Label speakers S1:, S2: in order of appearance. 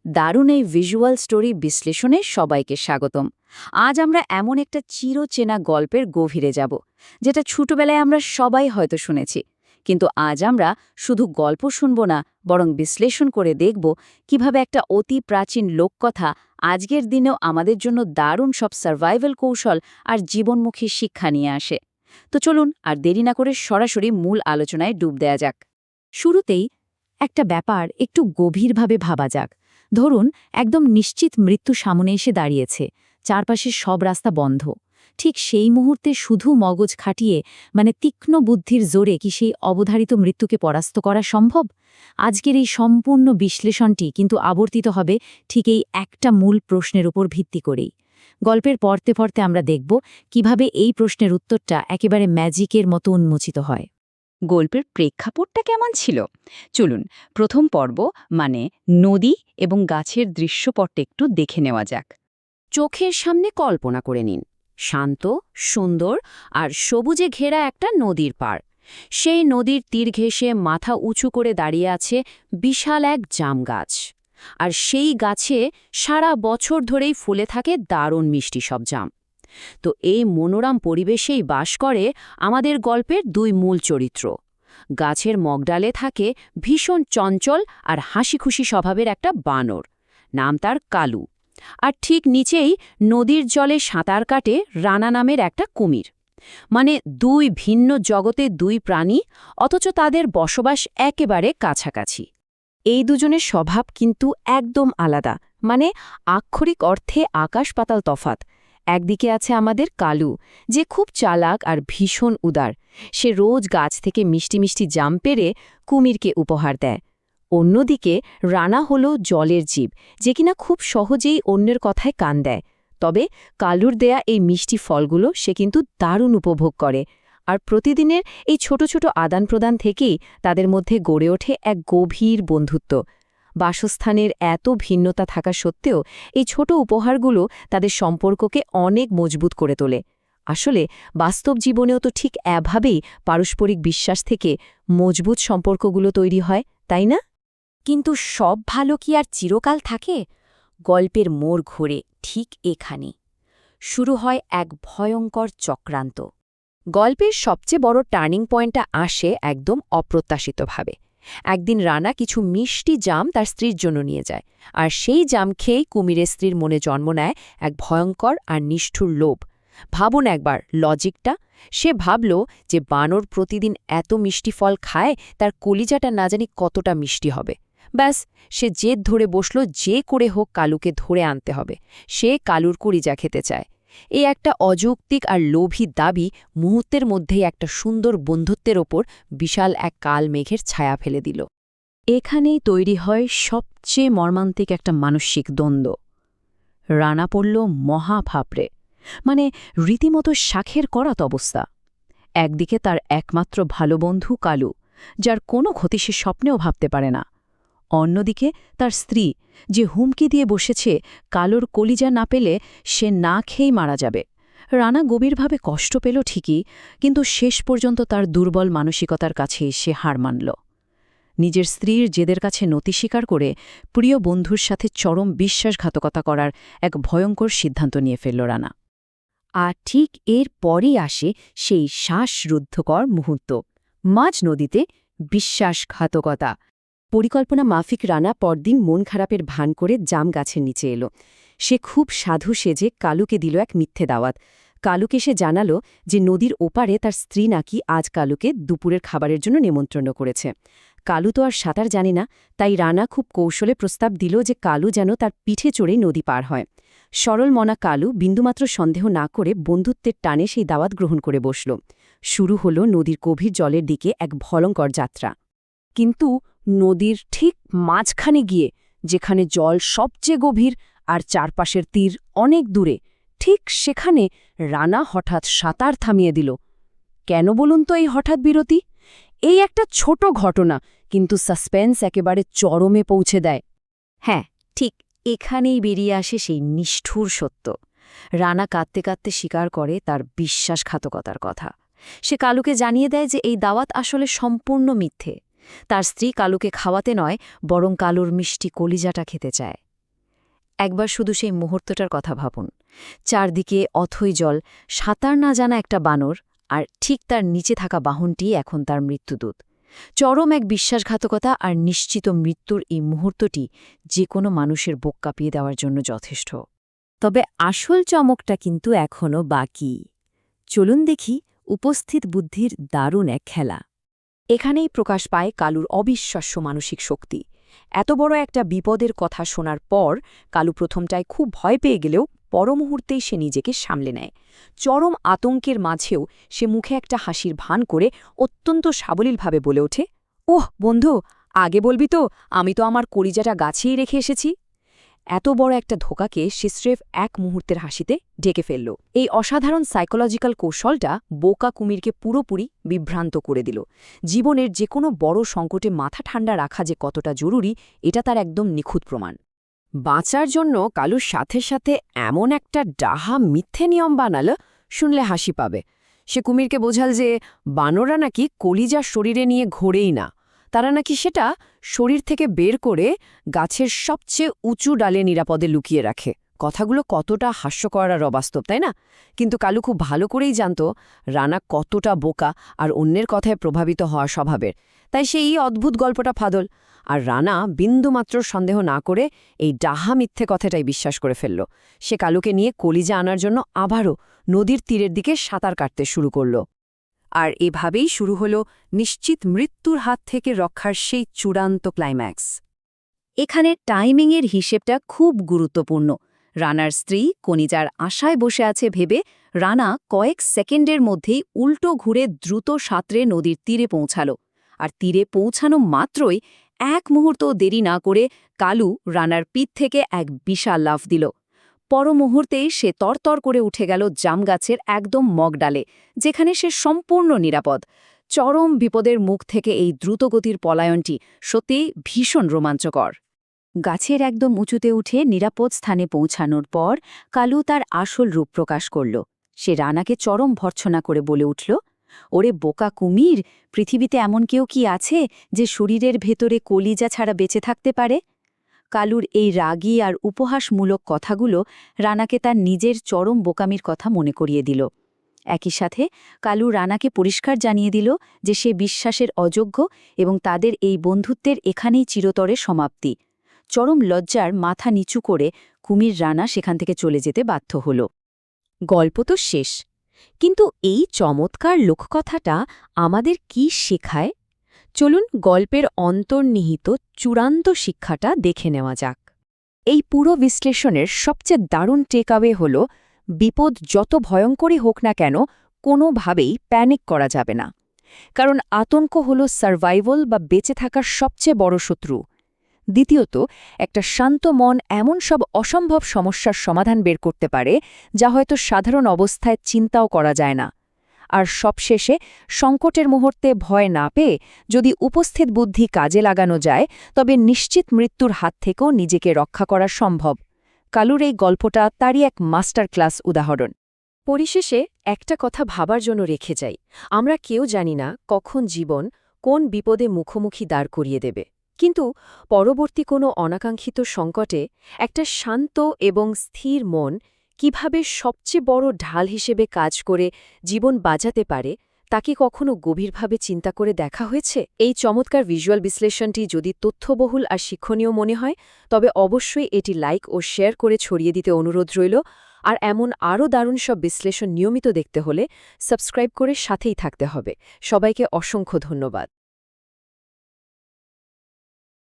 S1: দারুণ এই visual story বিশ্লেষণে সবাইকে স্বাগতম। আজ আমরা এমন একটা চিরচেনা গল্পের গভীরে যাব, যেটা ছোটবেলায় আমরা সবাই হয়তো শুনেছি। কিন্তু আজ আমরা শুধু গল্প শুনব না, বরং বিশ্লেষণ করে দেখব কিভাবে একটা অতি প্রাচীন লোককথা আজকের দিনেও আমাদের জন্য দারুণ সব সার্ভাইভাল কৌশল আর জীবনমুখী শিক্ষা নিয়ে আসে। তো চলুন আর দেরি না করে সরাসরি মূল আলোচনায় ডুব দেয়া যাক। শুরুতেই একটা ব্যাপার একটু গভীরভাবে ভাবা যাক। ধরুন একদম নিশ্চিত মৃত্যু সামনে এসে দাঁড়িয়েছে, চারপাশের সব রাস্তা বন্ধ। ঠিক সেই মুহূর্তে শুধু মগজ খাটিয়ে, তীক্ষ্ণ বুদ্ধির জোরে কি সেই অবধারিত মৃত্যুকে পরাস্ত করা সম্ভব? আজকের এই সম্পূর্ণ বিশ্লেষণটি কিন্তু আবর্তিত হবে ঠিক এই একটা মূল প্রশ্নের উপর ভিত্তি করেই। গল্পের পড়তে পড়তে আমরা দেখব কিভাবে এই প্রশ্নের উত্তরটা একেবারে ম্যাজিকের মতো উন্মোচিত হয়।
S2: গল্পের প্রেক্ষাপটটা কেমন ছিল? চলুন প্রথম পর্ব মানে নদী এবং গাছের দৃশ্যপটটা একটু দেখে নেওয়া যাক।
S1: চোখের সামনে কল্পনা করে নিন, শান্ত, সুন্দর আর সবুজে ঘেরা একটা নদীর পাড়। সেই নদীর তীর ঘেঁষে মাথা উঁচু করে দাঁড়িয়ে আছে বিশাল এক জাম গাছ। আর সেই গাছে সারা বছর ধরেই ফুলে থাকে দারুণ মিষ্টি সব জাম। তো এই মনোরম পরিবেশেই বাস করে আমাদের গল্পের দুই মূল চরিত্র। গাছের মগডালে থাকে ভীষণ চঞ্চল আর হাসিখুশি স্বভাবের একটা বানর, নাম তার কালু। আর ঠিক নিচেই নদীর জলে সাঁতার কাটে রানা নামের একটা কুমির। দুই ভিন্ন জগতে দুই প্রাণী, অথচ তাদের বসবাস একেবারে কাছাকাছি। এই দুজনের স্বভাব কিন্তু একদম আলাদা, আক্ষরিক অর্থে আকাশ পাতাল তফাত। একদিকে আছে আমাদের কালু, যে খুব চালাক আর ভীষণ উদার। সে রোজ গাছ থেকে মিষ্টি মিষ্টি জাম পেড়ে কুমিরকে উপহার দেয়। অন্যদিকে রানা হলো জলের জীব, যে কিনা খুব সহজেই অন্যের কথায় কান দেয়। তবে কালুর দেয়া এই মিষ্টি ফলগুলো সে কিন্তু দারুণ উপভোগ করে। আর প্রতিদিনের এই ছোট ছোট আদান প্রদান থেকেই তাদের মধ্যে গড়ে ওঠে এক গভীর বন্ধুত্ব। বাসস্থানের এত ভিন্নতা থাকা সত্ত্বেও এই ছোট উপহারগুলো তাদের সম্পর্ককে অনেক মজবুত করে তোলে। আসলে বাস্তব জীবনেও তো ঠিক এভাবেই পারস্পরিক বিশ্বাস থেকে মজবুত সম্পর্কগুলো তৈরি হয়, তাই না? কিন্তু সব ভালো কি আর চিরকাল থাকে? গল্পের মোড় ঘোরে ঠিক এখানে। শুরু হয় এক ভয়ঙ্কর চক্রান্ত। গল্পের সবচেয়ে বড় টার্নিং পয়েন্টটা আসে একদম অপ্রত্যাশিতভাবে। একদিন রানা কিছু মিষ্টি জাম তার স্ত্রীর জন্য নিয়ে যায়, আর সেই জাম খেয়েই কুমিরের স্ত্রীর মনে জন্ম নেয় এক ভয়ঙ্কর আর নিষ্ঠুর লোভ। ভাবুন একবার লজিকটা। সে ভাবল যে বানর প্রতিদিন এত মিষ্টি ফল খায়, তার কলিজাটা না জানি কতটা মিষ্টি হবে। ব্যাস, সে জেদ ধরে বসল, যে করে হোক কালুকে ধরে আনতে হবে। সে কালুর কলিজা খেতে চায়। এই একটা অযৌক্তিক আর লোভী দাবি মুহূর্তের মধ্যেই একটা সুন্দর বন্ধুত্বের ওপর বিশাল এক কাল মেঘের ছায়া ফেলে দিল। এখানেই তৈরি হয় সবচেয়ে মর্মান্তিক একটা মানসিক দ্বন্দ্ব। রানা পড়ল মহা ফাপড়ে, রীতিমতো শাখের করাত অবস্থা। একদিকে তার একমাত্র ভালো বন্ধু কালু, যার কোনো ক্ষতি সে স্বপ্নেও ভাবতে পারে না। অন্যদিকে তার স্ত্রী, যে হুমকি দিয়ে বসেছে কালুর কলিজা না পেলে সে না খেয়েই মারা যাবে। রানা গভীরভাবে কষ্ট পেল ঠিকই, কিন্তু শেষ পর্যন্ত তার দুর্বল মানসিকতার কাছে সে হার মানল। নিজের স্ত্রীর জেদের কাছে নতি স্বীকার করে প্রিয় বন্ধুর সাথে চরম বিশ্বাসঘাতকতা করার এক ভয়ঙ্কর সিদ্ধান্ত নিয়ে ফেলল রানা। আর ঠিক এর পরই আসে সেই শ্বাসরুদ্ধকর মুহূর্ত। মাঝ নদীতে বিশ্বাসঘাতকতা। পরিকল্পনা মাফিক রানা পরদিন মন খারাপের ভান করে জাম গাছের নিচে এলো। সে খুব সাধু সেজে কালুকে দিল এক মিথ্যে দাওয়াত। কালুকে সে জানালো যে নদীর ওপারে তার স্ত্রী নাকি আজ কালুকে দুপুরের খাবারের জন্য নিমন্ত্রণ করেছে। কালু তো আর সাঁতার জানে না, তাই রানা খুব কৌশলে প্রস্তাব দিল যে কালু যেন তার পিঠে চড়েই নদী পার হয়। সরল মনা কালু বিন্দুমাত্র সন্দেহ না করে বন্ধুত্বের টানে সেই দাওয়াত গ্রহণ করে বসল। শুরু হল নদীর গভীর জলের দিকে এক ভয়ঙ্কর যাত্রা। কিন্তু নদীর ঠিক মাঝখানে গিয়ে, যেখানে জল সবচেয়ে গভীর আর চারপাশের তীর অনেক দূরে, ঠিক সেখানে রানা হঠাৎ সাঁতার থামিয়ে দিল। কেন বলুন তো এই হঠাৎ বিরতি? এই একটা ছোট ঘটনা, কিন্তু সাসপেন্স একেবারে চরমে পৌঁছে দেয়। হ্যাঁ, ঠিক এখানেই বেরিয়ে আসে সেই নিষ্ঠুর সত্য। রানা কাঁদতে কাঁদতে স্বীকার করে তার বিশ্বাসঘাতকতার কথা। সে কালুকে জানিয়ে দেয় যে এই দাওয়াত আসলে সম্পূর্ণ মিথ্যে। তার স্ত্রী কালুকে খাওয়াতে নয়, বরং কালুর মিষ্টি কলিজাটা খেতে চায়। একবার শুধু সেই মুহূর্তটার কথা ভাবুন। চারদিকে অথই জল, সাঁতার না জানা একটা বানর, আর ঠিক তার নিচে থাকা বাহনটি এখন তার মৃত্যুদূত। চরম এক বিশ্বাসঘাতকতা আর নিশ্চিত মৃত্যুর এই মুহূর্তটি যে কোনো মানুষের বুক কাঁপিয়ে দেওয়ার জন্য যথেষ্ট। তবে আসল চমকটা কিন্তু এখনও বাকি। চলুন দেখি উপস্থিত বুদ্ধির দারুণ এক খেলা। এখানেই প্রকাশ পায় কালুর অবিশ্বাস্য মানসিক শক্তি। এত বড় একটা বিপদের কথা শোনার পর কালু প্রথমটায় খুব ভয় পেয়ে গেলেও পরমুহূর্তেই সে নিজেকে সামলে নেয়। চরম আতঙ্কের মাঝেও সে মুখে একটা হাসির ভান করে অত্যন্ত সাবলীলভাবে বলে ওঠে, ওহ বন্ধু, আগে বলবি তো, আমি তো আমার কলিজাটা গাছেই রেখে এসেছি। এত বড় একটা ধোকাকে সে স্রেফ এক মুহূর্তের হাসিতে ঢেকে ফেলল। এই অসাধারণ সাইকোলজিক্যাল কৌশলটা বোকা কুমিরকে পুরোপুরি বিভ্রান্ত করে দিল। জীবনের যে কোনো বড় সংকটে মাথা ঠান্ডা রাখা যে কতটা জরুরি, এটা তার একদম নিখুঁত প্রমাণ। বাঁচার জন্য কালুর সাথে সাথে এমন একটা ডাহা মিথ্যে নিয়ম বানাল, শুনলে হাসি পাবে। সে কুমিরকে বোঝাল যে বানররা নাকি কলিজা শরীরে নিয়ে ঘোরেই না, তারা নাকি সেটা শরীর থেকে বের করে গাছের সবচেয়ে উঁচু ডালে নিরাপদে লুকিয়ে রাখে। কথাগুলো কতটা হাস্যকর আর অবাস্তব, তাই না? কিন্তু কালু খুব ভালো করেই জানত রানা কতটা বোকা আর অন্যের কথায় প্রভাবিত হওয়া স্বভাবের। তাই সেই অদ্ভুত গল্পটা ফাদল। আর রানা বিন্দুমাত্র সন্দেহ না করে এই ডাহা মিথ্যে কথাটাই বিশ্বাস করে ফেলল। সে কালুকে নিয়ে কলিজা আনার জন্য আবারও নদীর তীরের দিকে সাঁতার কাটতে শুরু করল। আর এভাবেই শুরু হল নিশ্চিত মৃত্যুর হাত থেকে রক্ষার সেই চূড়ান্ত ক্লাইম্যাক্স। এখানে টাইমিংয়ের হিসেবটা খুব গুরুত্বপূর্ণ। রানার স্ত্রী কনিজার আশায় বসে আছে ভেবে রানা কয়েক সেকেন্ডের মধ্যেই উল্টো ঘুরে দ্রুত সাঁতরে নদীর তীরে পৌঁছাল। আর তীরে পৌঁছানো মাত্রই এক মুহূর্ত দেরি না করে কালু রানার পিঠ থেকে এক বিশাল লাফ দিল। পর মুহূর্তেই সে তরতর করে উঠে গেল জামগাছের একদম মগডালে, যেখানে সে সম্পূর্ণ নিরাপদ। চরম বিপদের মুখ থেকে এই দ্রুতগতির পলায়নটি সত্যিই ভীষণ রোমাঞ্চকর। গাছের একদম উঁচুতে উঠে নিরাপদ স্থানে পৌঁছানোর পর কালু তার আসল রূপ প্রকাশ করল। সে রানাকে চরম ভর্ৎসনা করে বলে উঠল, ওরে বোকা কুমির, পৃথিবীতে এমন কেউ কি আছে যে শরীরের ভেতরে কলিজা ছাড়া বেঁচে থাকতে পারে? কালুর এই রাগী আর উপহাসমূলক কথাগুলো রানাকে তার নিজের চরম বোকামির কথা মনে করিয়ে দিল। একই সাথে কালু রানাকে পরিষ্কার জানিয়ে দিল যে সে বিশ্বাসের অযোগ্য এবং তাদের এই বন্ধুত্বের এখানেই চিরতরে সমাপ্তি। চরম লজ্জার মাথা নিচু করে কুমির রানা সেখান থেকে চলে যেতে বাধ্য হল। গল্প তো শেষ, কিন্তু এই চমৎকার লোককথাটা আমাদের কি শেখায়? চলুন গল্পের অন্তর্নিহিত চূড়ান্ত শিক্ষাটা দেখে নেওয়া যাক। এই পুরো বিশ্লেষণের সবচেয়ে দারুণ টেকঅ্যাওয়ে হল, বিপদ যত ভয়ঙ্করই হোক না কেন, কোনোভাবেই প্যানিক করা যাবে না। কারণ আতঙ্ক হল সার্ভাইভাল বা বেঁচে থাকার সবচেয়ে বড় শত্রু। দ্বিতীয়ত, একটা শান্ত মন এমন সব অসম্ভব সমস্যার সমাধান বের করতে পারে যা হয়তো সাধারণ অবস্থায় চিন্তাও করা যায় না। আর সবশেষে, সংকটের মুহূর্তে ভয় না পেয়ে যদি উপস্থিত বুদ্ধি কাজে লাগানো যায়, তবে নিশ্চিত মৃত্যুর হাত থেকেও নিজেকে রক্ষা করা সম্ভব। কালুর এই গল্পটা তারই এক মাস্টার ক্লাস উদাহরণ। পরিশেষে একটা কথা ভাবার জন্য রেখে যাই, আমরা কেউ জানি না কখন জীবন কোন বিপদে মুখোমুখি দাঁড় করিয়ে দেবে। কিন্তু পরবর্তী কোনো অনাকাঙ্ক্ষিত সংকটে একটা শান্ত এবং স্থির মন কিভাবে সবচেয়ে বড় ঢাল হিসেবে কাজ করে জীবন বাঁচাতে পারে, তা কি কখনো গভীরভাবে চিন্তা করে দেখা হয়েছে? এই চমৎকার ভিজুয়াল বিশ্লেষণটি যদি তথ্যবহুল আর শিক্ষণীয় মনে হয়, তবে অবশ্যই এটি লাইক ও শেয়ার করে ছড়িয়ে দিতে অনুরোধ রইল। আর এমন আরও দারুণ সব বিশ্লেষণ নিয়মিত দেখতে হলে সাবস্ক্রাইব করে সাথেই থাকতে হবে। সবাইকে অসংখ্য ধন্যবাদ।